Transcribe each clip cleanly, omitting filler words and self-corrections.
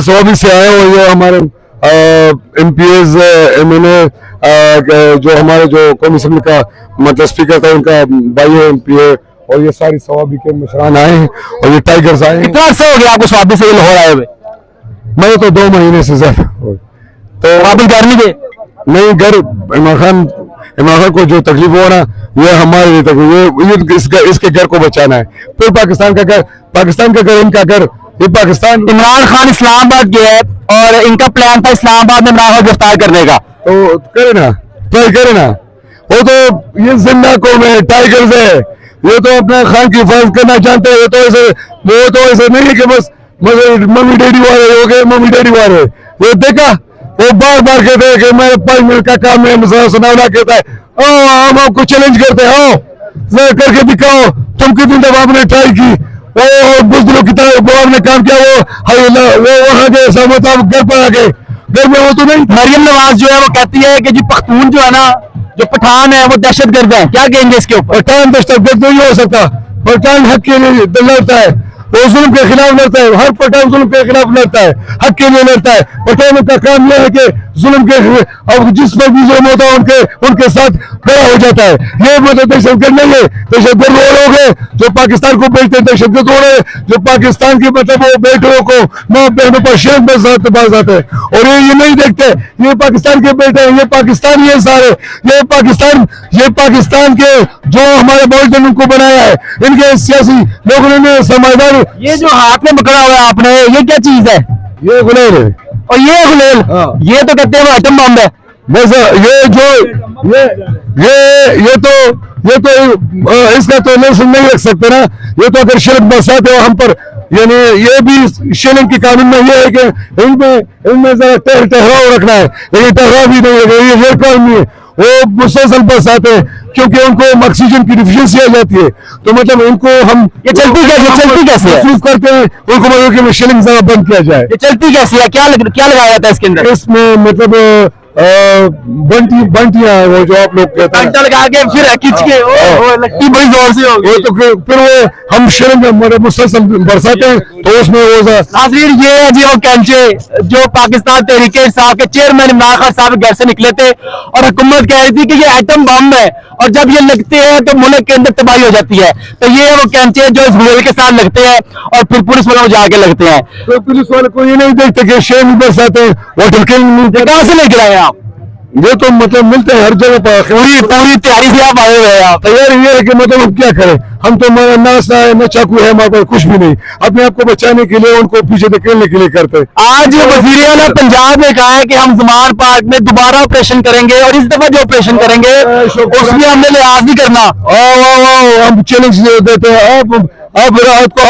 स्वामी से आए और ये हमारे MPs MNA जो हमारे जो कौमी असेंबली का मतलब स्पीकर था उनका भाई MPA और ये सारी स्वाबी के मुशरान आए हैं और ये टाइगर्स आए हैं। कितना अर्सा हो गया आपको स्वाबी से लाहौर आए हुए? मैं तो 2 महीने से ज्यादा। तो आप घर नहीं गए? नहीं, घर इमरान खान को जो तकलीफ हो रहा ये हमारे लिए तकलीफ, ये इसके घर को बचाना है। फिर पाकिस्तान का घर इनका घर, ये पाकिस्तान। इमरान खान इस्लामाबाद गए हैं और इनका प्लान था इस्लामाबाद में इमरान खान गिरफ्तार करने का। तो करे ना, ट्राई करे ना। वो तो ये जिंदा कौम है, टाइगर्स है, ये तो अपना खान की हिफाजत करना चाहते हैं। वो तो ऐसे नहीं है कि बस मम्मी डैडी वाले हो गए, मम्मी डैडी वाले। वो देखा, वो बार बार कहते हैं कि मेरे 5 मिनट का काम है। सनावला कहता है हम आपको चैलेंज करते हैं, आओ करके दिखाओ तुम कितनी दफा आपने ट्राई की। वो बुजदिलों की तरह आपने काम किया, वो वहां गए, सहमत आप घर पर आ गए, घर में वो तो नहीं। मरियम नवाज जो है वो कहती है कि जी पख्तून जो है ना, जो पठान है वो दहशतगर्द है, क्या कहेंगे इसके ऊपर? पठान दहशतगर्द नहीं हो सकता, पठान हक के लिए लड़ता है, वो जुल्म के खिलाफ लड़ता है। हर पठान जुल्म के खिलाफ लड़ता है, हक के लिए लड़ता है। पठानों का काम यह है कि जुल्म के अब जिस पर भी जुल्म होता है उनके साथ खड़ा हो जाता है। ये मतलब दहशतगर्द नहीं है, दहशतगर्द वो लोग हैं जो पाकिस्तान को बेचते हैं, दहशतगर्द वो लोग जो पाकिस्तान की मतलब वो बेटों को माँ बहनों पर शेर बाज आते हैं और ये नहीं देखते ये पाकिस्तान के बेटे हैं, ये पाकिस्तान, ये सारे ये पाकिस्तान के जो हमारे बॉयज ने उनको बनाया है, इनके सियासी लोगों ने समझदार। ये जो हाथ में पकड़ा हुआ है आपने, ये क्या चीज है? ये गुलेल है और ये गुलेल, ये तो कहते हैं वो एटम बम है। बस ये तो इसका तो लेसन नहीं रख सकते ना। ये तो अगर शिल्क बरसाते हो हम पर, यानी ये भी शिलिंग के कानून में ये है कि इनमें जरा ठहराव रखना है, लेकिन ठहराव भी नहीं है, ये गैर कानूनी है। वो मुसलसल बरसाते हैं क्योंकि उनको ऑक्सीजन की डिफिशियंसी आ जाती है, तो मतलब इनको हम ये चलती कैसे है? करते हैं उनको, मतलब कि शिलिंग जरा बंद किया जाए। ये चलती कैसे है? क्या लगाया जाता है इसके अंदर? इसमें मतलब बंटियां वो जो आप लोग कहते हैं, लगा के फिर खींच के लगती बड़ी जोर से होगी। वो तो फिर वो हम शिलिंग मुसलसल बरसाते हैं तो उसमें वो नाज़रीन ये है जी वो कैंचे जो पाकिस्तान तहरीक इंसाफ के चेयरमैन इमरान खान साहब घर से निकले थे और हुकूमत कह रही थी कि ये एटम बम है और जब ये लगते हैं तो मुल्क के अंदर तबाही हो जाती है। तो ये वो कैंचे जो इस गुलेल के साथ लगते हैं और फिर पुलिस वालों जाके लगते हैं। तो पुलिस वाले को ये नहीं देखते कि शेर भी बरसाते हैं, वाटर किंग कहाँ से लेकर आए आप? ये तो मतलब मिलते हैं हर जगह पर। पूरी तैयारी से आप आए हुए हैं आप? तैयारी ये है कि मतलब हम क्या करें, हम तो नाश्ता है न चाकू है हमारे पास, कुछ भी नहीं। अपने आप को बचाने के लिए उनको पीछे धकेलने के लिए करते हैं। आज वज़ीर आला पंजाब ने कहा है कि हम ज़मान पार्क में दोबारा ऑपरेशन करेंगे और इस दफा जो ऑपरेशन करेंगे उसमें हमने लिहाज नहीं करना। हम चैलेंज देते हैं, अब रात को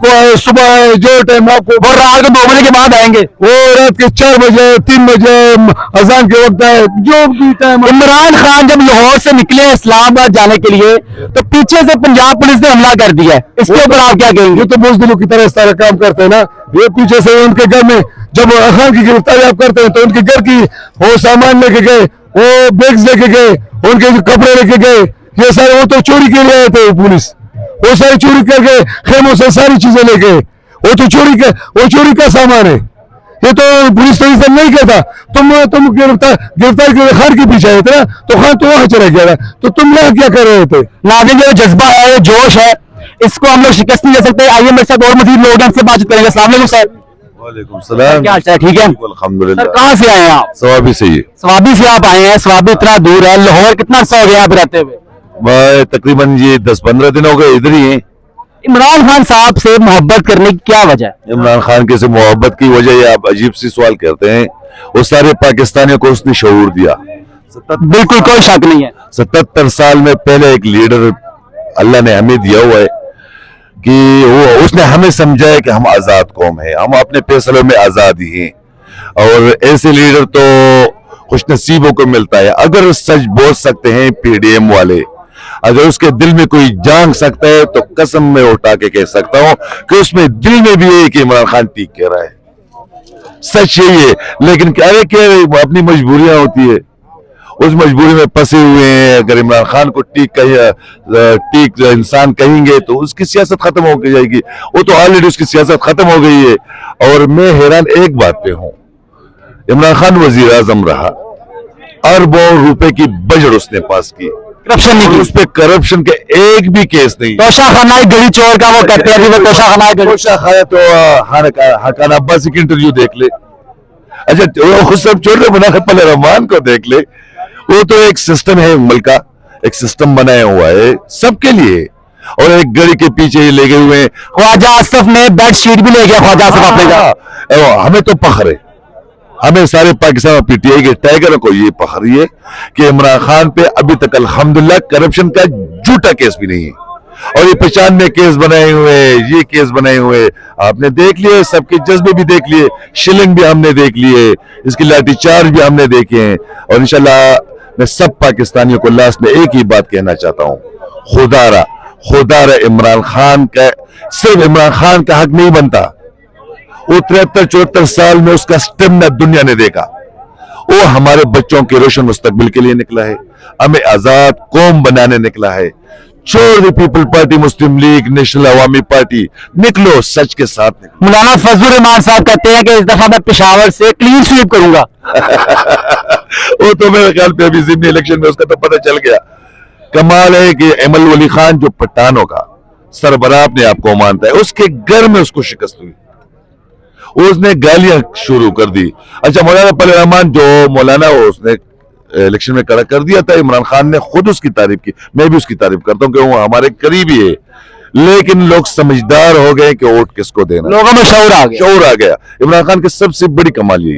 आए, सुबह आए, जो टाइम आपको, और रात को 2 बजे के बाद आएंगे, वो रात के 4 बजे 3 बजे अजान के वक्त आए, जो भी टाइम। इमरान खान जब लाहौर से निकले इस्लामाबाद जाने के लिए तो पीछे से पंजाब पुलिस ने हमला कर दिया है, इसके ऊपर आप क्या कहेंगे? ये तो बुजदिलों की तरह सारा काम करते हैं ना। ये पीछे से उनके घर में जब खान की गिरफ्तारी आप करते हैं तो उनके घर की वो सामान लेके गए, वो बैग्स लेके गए, उनके कपड़े लेके गए, ये सारे वो तो चोरी के लिए आए थे। पुलिस वो सारी चोरी करके खेमों से सारी चीजें ले गए, वो तो चोरी का सामान है। ये तो पुलिस तो इसे नहीं कहता। तुम गिरफ्तार के खान के पीछे आए थे ना, तो खान तो वहां चला गया था, तो तुम यहाँ क्या कर रहे थे? नाज़रीन जो जज्बा है, ये जोश है, इसको हम लोग शिकस्त नहीं दे सकते। आइए मेरे साथ और मजीद लोग हमसे बातचीत करेंगे। अस्सलाम वालेकुम सर। वालेकुम सलाम। क्या हाल चाल? ठीक है अल्हम्दुलिल्लाह। सर कहाँ से आए हैं आप? स्वाबी से ही। स्वाबी से आप आए हैं? स्वाबी इतना दूर है, लाहौर कितना अर्सा हो गया आप रहते हुए? मैं तकरीबन ये 10-15 दिन हो गए इधर ही हैं। इमरान खान साहब से मोहब्बत करने की क्या वजह है? इमरान खान के से मोहब्बत की वजह ये आप अजीब सी सवाल करते हैं। वो सारे पाकिस्तानियों को उसने शऊर दिया। बिल्कुल कोई शक नहीं है। 77 साल में पहले एक लीडर अल्लाह ने हमें दिया हुआ है कि वो उसने हमें समझा है कि हम आजाद कौम है, हम अपने फैसलों में आजाद ही हैं। और ऐसे लीडर तो खुश नसीबों को मिलता है। अगर सच बोल सकते हैं PDM वाले, अगर उसके दिल में कोई जान सकता है तो कसम में उठा के कह सकता हूं कि उसमें दिल में भी है कि इमरान खान ठीक कह रहा है। सच यही है, लेकिन क्या अपनी मजबूरियां होती है। उस मजबूरी में फंसे हुए हैं। अगर इमरान खान को ठीक इंसान कहेंगे तो उसकी सियासत खत्म हो जाएगी। वो तो ऑलरेडी उसकी सियासत खत्म हो गई है। और मैं हैरान एक बात पे हूँ, इमरान खान वजीर आजम रहा, अरबों रुपए की बजट उसने पास की, करप्शन नहीं और की। उस पे करप्शन के एक भी केस नहीं। तोशा खाना गली चोर का वो कहते हैं, अभी वो तोशा खाना तोशा खाया तो हकान अब्बासी की इंटरव्यू देख ले। अच्छा वो सब छोड़ बना पहले रहमान को देख ले। वो तो एक सिस्टम है, मुल्क का एक सिस्टम बनाया हुआ है सबके लिए, और एक गड़ी के पीछे ही लगे हुए हैं। ख्वाजा आसफ ने बेड शीट भी ले गया, ख्वाजा आसफ अपने घर। हमें तो फख्र है, हमें सारे पाकिस्तान पीटीआई के टाइगर को ये फख्र है कि इमरान खान पे अभी तक अल्हम्दुलिल्लाह करप्शन का झूठा केस भी नहीं है। और ये 95 केस बनाए हुए, ये केस बनाए हुए आपने देख लिए, सबके जज्बे भी देख लिए, शिलिंग भी हमने देख लिए, इसकी लाठी चार्ज भी हमने देखे हैं। और इंशाल्लाह मैं सब पाकिस्तानियों को लास्ट में एक ही बात कहना चाहता हूँ, खुदारा इमरान खान का, सिर्फ इमरान खान का हक नहीं बनता। वो 73-74 साल में उसका स्टेमिना दुनिया ने देखा। वो हमारे बच्चों के रोशन मुस्तकबिल के लिए निकला है, हमें आजाद कौम बनाने निकला है। छोड़ the people party, Muslim league, national Awami party, निकलो सच के साथ निकलो। मौलाना फजलुर रहमान साहब कहते हैं कि इस दफा मैं पेशावर से क्लीन स्वीप करूंगा। वो तो मेरे ख्याल पे अभी ज़िमनी इलेक्शन में उसका तो पता चल गया। कमाल है कि एमल वली खान जो पठानों का सरबराह अपने आप को मानता है, उसके घर में उसको शिकस्त हुई, उसने गालियां शुरू कर दी। अच्छा मौलाना फजलुर रहमान जो मौलाना हो, उसने इलेक्शन में खड़ा कर दिया था, इमरान खान ने खुद उसकी तारीफ की, मैं भी उसकी तारीफ करता हूं कि वो हमारे करीबी है। लेकिन लोग समझदार हो गए कि वोट किसको देना, लोगों में शऊर आ गया। शऊर आ गया। इमरान खान की सबसे बड़ी कमाल यही है।